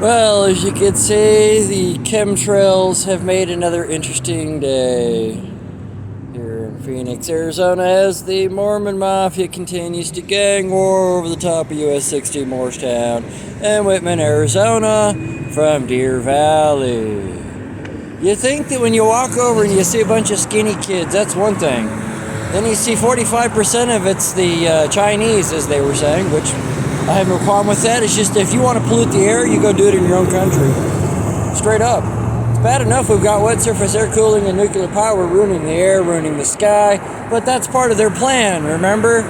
Well, as you can see, the chemtrails have made another interesting day here in Phoenix, Arizona, as the Mormon Mafia continues to gang war over the top of US 60 Morristown and Whitman, Arizona from Deer Valley. You think that when you walk over and you see a bunch of skinny kids, that's one thing. Then you see 45% of it's the Chinese, as they were saying, which I have no problem with that. It's just if you want to pollute the air, you go do it in your own country. Straight up. It's bad enough we've got wet surface air cooling and nuclear power ruining the air, ruining the sky, but that's part of their plan, remember?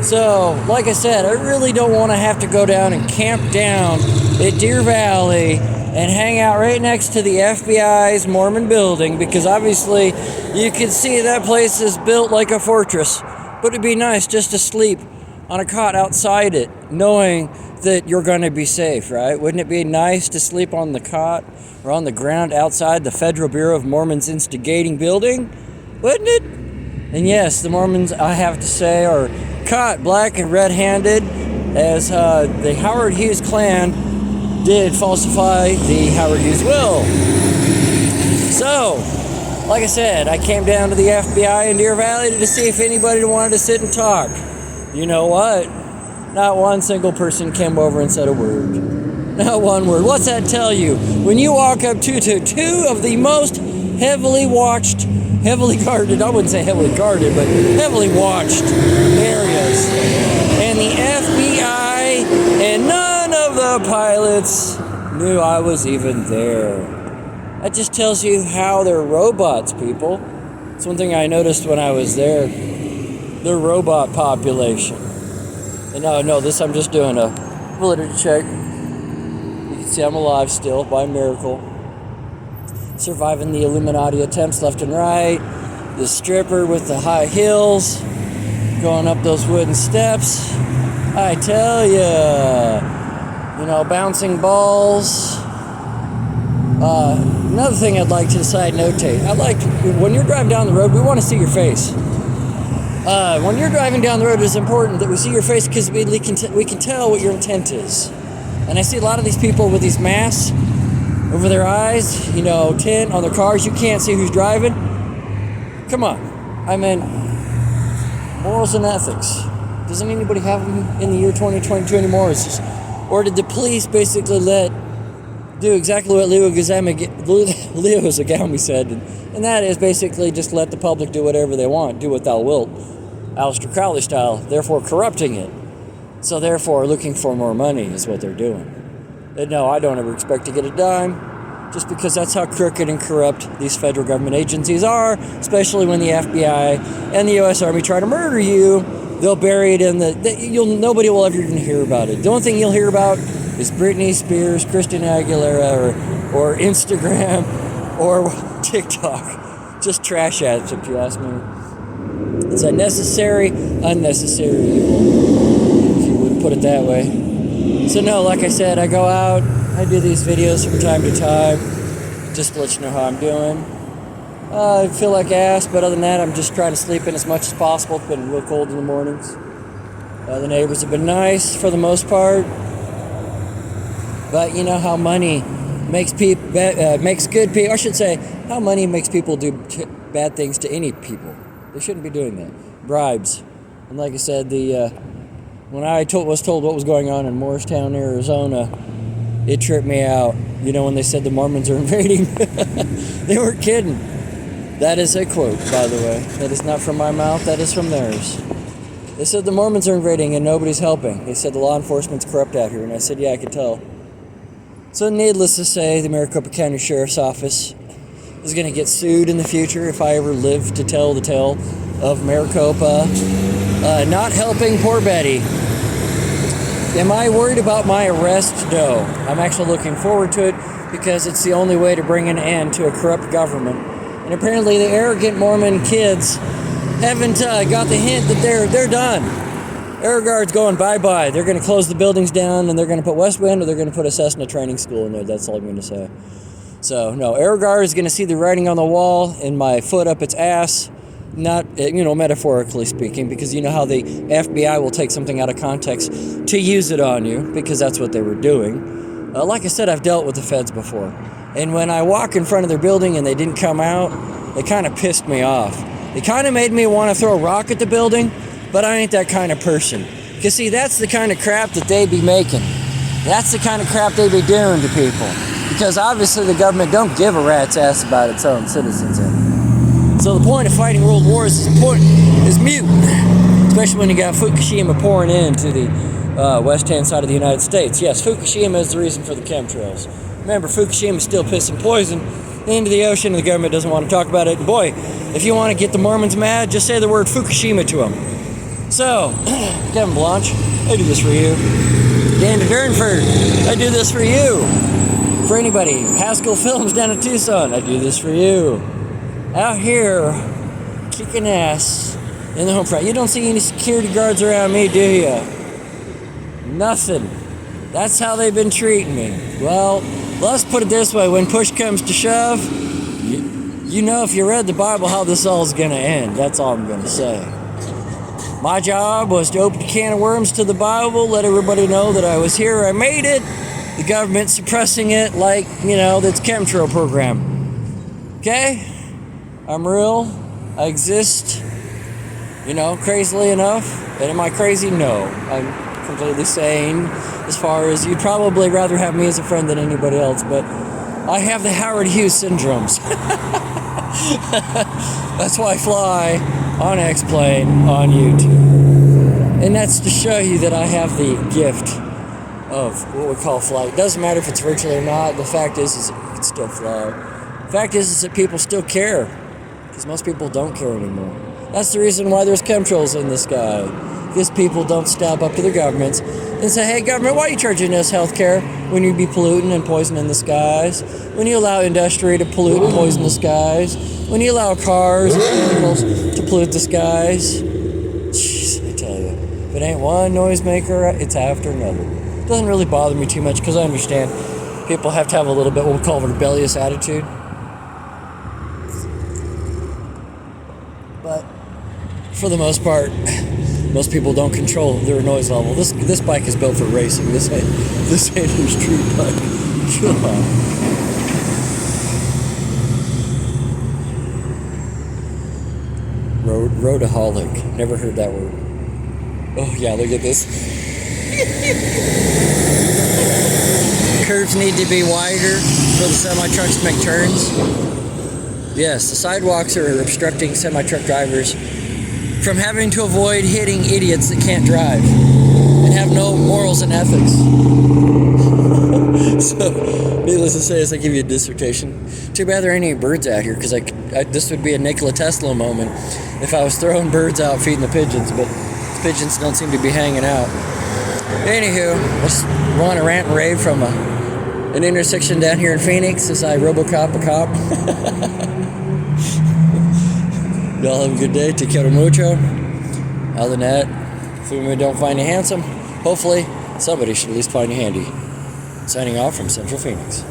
So, like I said, I really don't want to have to go down and camp down at Deer Valley and hang out right next to the FBI's Mormon building, because obviously you can see that place is built like a fortress. But it'd be nice just to sleep on a cot outside it, knowing that you're going to be safe, right? Wouldn't it be nice to sleep on the cot or on the ground outside the Federal Bureau of Mormons instigating building? Wouldn't it? And yes, the Mormons, I have to say, are caught black and red-handed, as the Howard Hughes clan did falsify the Howard Hughes will. So, like I said, I came down to the FBI in Deer Valley to see if anybody wanted to sit and talk. You know what? Not one single person came over and said a word. Not one word. What's that tell you? When you walk up to two of the most heavily watched, heavily guarded, I wouldn't say heavily guarded, but heavily watched areas, and the FBI and none of the pilots knew I was even there. That just tells you how they're robots, people. It's one thing I noticed when I was there. The robot population. And no, this I'm just doing a validity check. You can see I'm alive still, by miracle. Surviving the Illuminati attempts left and right. The stripper with the high heels, going up those wooden steps. I tell ya, bouncing balls. Another thing I'd like to side notate. When you're driving down the road, we want to see your face. When you're driving down the road, it's important that we see your face, because we can tell what your intent is. And I see a lot of these people with these masks over their eyes, tint on their cars. You can't see who's driving. Come on. I mean, morals and ethics. Doesn't anybody have them in the year 2022 anymore? Or did the police basically do exactly what Leo Zagami said, and that is basically just let the public do whatever they want, do what thou wilt, Aleister Crowley style, therefore corrupting it. So therefore looking for more money is what they're doing. And no, I don't ever expect to get a dime, just because that's how crooked and corrupt these federal government agencies are, especially when the FBI and the U.S. Army try to murder you. They'll bury it in nobody will ever even hear about it. The only thing you'll hear about is Britney Spears, Christina Aguilera, or Instagram, or TikTok. Just trash ads, if you ask me. It's unnecessary evil, if you would put it that way. So no, like I said, I go out, I do these videos from time to time, just to let you know how I'm doing. I feel like ass, but other than that, I'm just trying to sleep in as much as possible. It's been real cold in the mornings. The neighbors have been nice for the most part. But you know how money makes good people. I should say, how money makes people do bad things to any people. They shouldn't be doing that. Bribes. And like I said, when I was told what was going on in Morristown, Arizona, it tripped me out. When they said the Mormons are invading, they weren't kidding. That is a quote, by the way. That is not from my mouth. That is from theirs. They said the Mormons are invading and nobody's helping. They said the law enforcement's corrupt out here, and I said, yeah, I could tell. So needless to say, the Maricopa County Sheriff's Office is going to get sued in the future if I ever live to tell the tale of Maricopa not helping poor Betty. Am I worried about my arrest? No. I'm actually looking forward to it, because it's the only way to bring an end to a corrupt government. And apparently the arrogant Mormon kids haven't got the hint that they're done. Aeroguard's going bye-bye. They're going to close the buildings down, and they're going to put West Wind, or they're going to put a Cessna training school in there. That's all I'm going to say. So, no, Aeroguard is going to see the writing on the wall and my foot up its ass. Not, metaphorically speaking, because you know how the FBI will take something out of context to use it on you, because that's what they were doing. Like I said, I've dealt with the feds before. And when I walk in front of their building and they didn't come out, they kind of pissed me off. They kind of made me want to throw a rock at the building, but I ain't that kind of person. Because see, that's the kind of crap that they be making. That's the kind of crap they be doing to people. Because obviously the government don't give a rat's ass about its own citizens. So the point of fighting world wars is mute. Especially when you got Fukushima pouring into the west-hand side of the United States. Yes, Fukushima is the reason for the chemtrails. Remember, Fukushima is still pissing poison into the ocean, and the government doesn't want to talk about it. And boy, if you want to get the Mormons mad, just say the word Fukushima to them. So, Kevin Blanche, I do this for you. Dan Durnford, I do this for you. For anybody, Haskell Films down in Tucson, I do this for you. Out here, kicking ass in the home front. You don't see any security guards around me, do you? Nothing. That's how they've been treating me. Well, let's put it this way. When push comes to shove, you know if you read the Bible how this all is going to end. That's all I'm going to say. My job was to open a can of worms to the Bible, let everybody know that I was here, I made it. The government suppressing it like, that's chemtrail program. Okay? I'm real. I exist. Crazily enough. And am I crazy? No. I'm completely sane. As far as you'd probably rather have me as a friend than anybody else, but I have the Howard Hughes syndromes. That's why I fly on X-Plane on YouTube. And that's to show you that I have the gift of what we call flight. Doesn't matter if it's virtual or not. The fact is you can still fly. The fact is that people still care, because most people don't care anymore. That's the reason why there's chemtrails in the sky. Because people don't step up to their governments and say, hey, government, why are you charging us health care when you be polluting and poisoning the skies? When you allow industry to pollute and poison the skies? When you allow cars and vehicles to pollute the skies? Jeez, I tell you, if it ain't one noisemaker, it's after another. It doesn't really bother me too much because I understand people have to have a little bit what we call a rebellious attitude. But for the most part, most people don't control their noise level. This bike is built for racing. This ain't a street bike. Come on. Roadaholic. Never heard that word. Oh yeah, look at this. Curves need to be wider for the semi-trucks to make turns. Yes, the sidewalks are obstructing semi-truck drivers from having to avoid hitting idiots that can't drive and have no morals and ethics. So, needless to say, as I give you a dissertation, too bad there ain't any birds out here, because this would be a Nikola Tesla moment if I was throwing birds out feeding the pigeons, but the pigeons don't seem to be hanging out. Anywho, let's run a rant and rave from an intersection down here in Phoenix as I Robocop a cop. Y'all have a good day. Te quiero mucho. Other than that, if we don't find you handsome, hopefully somebody should at least find you handy. Signing off from Central Phoenix.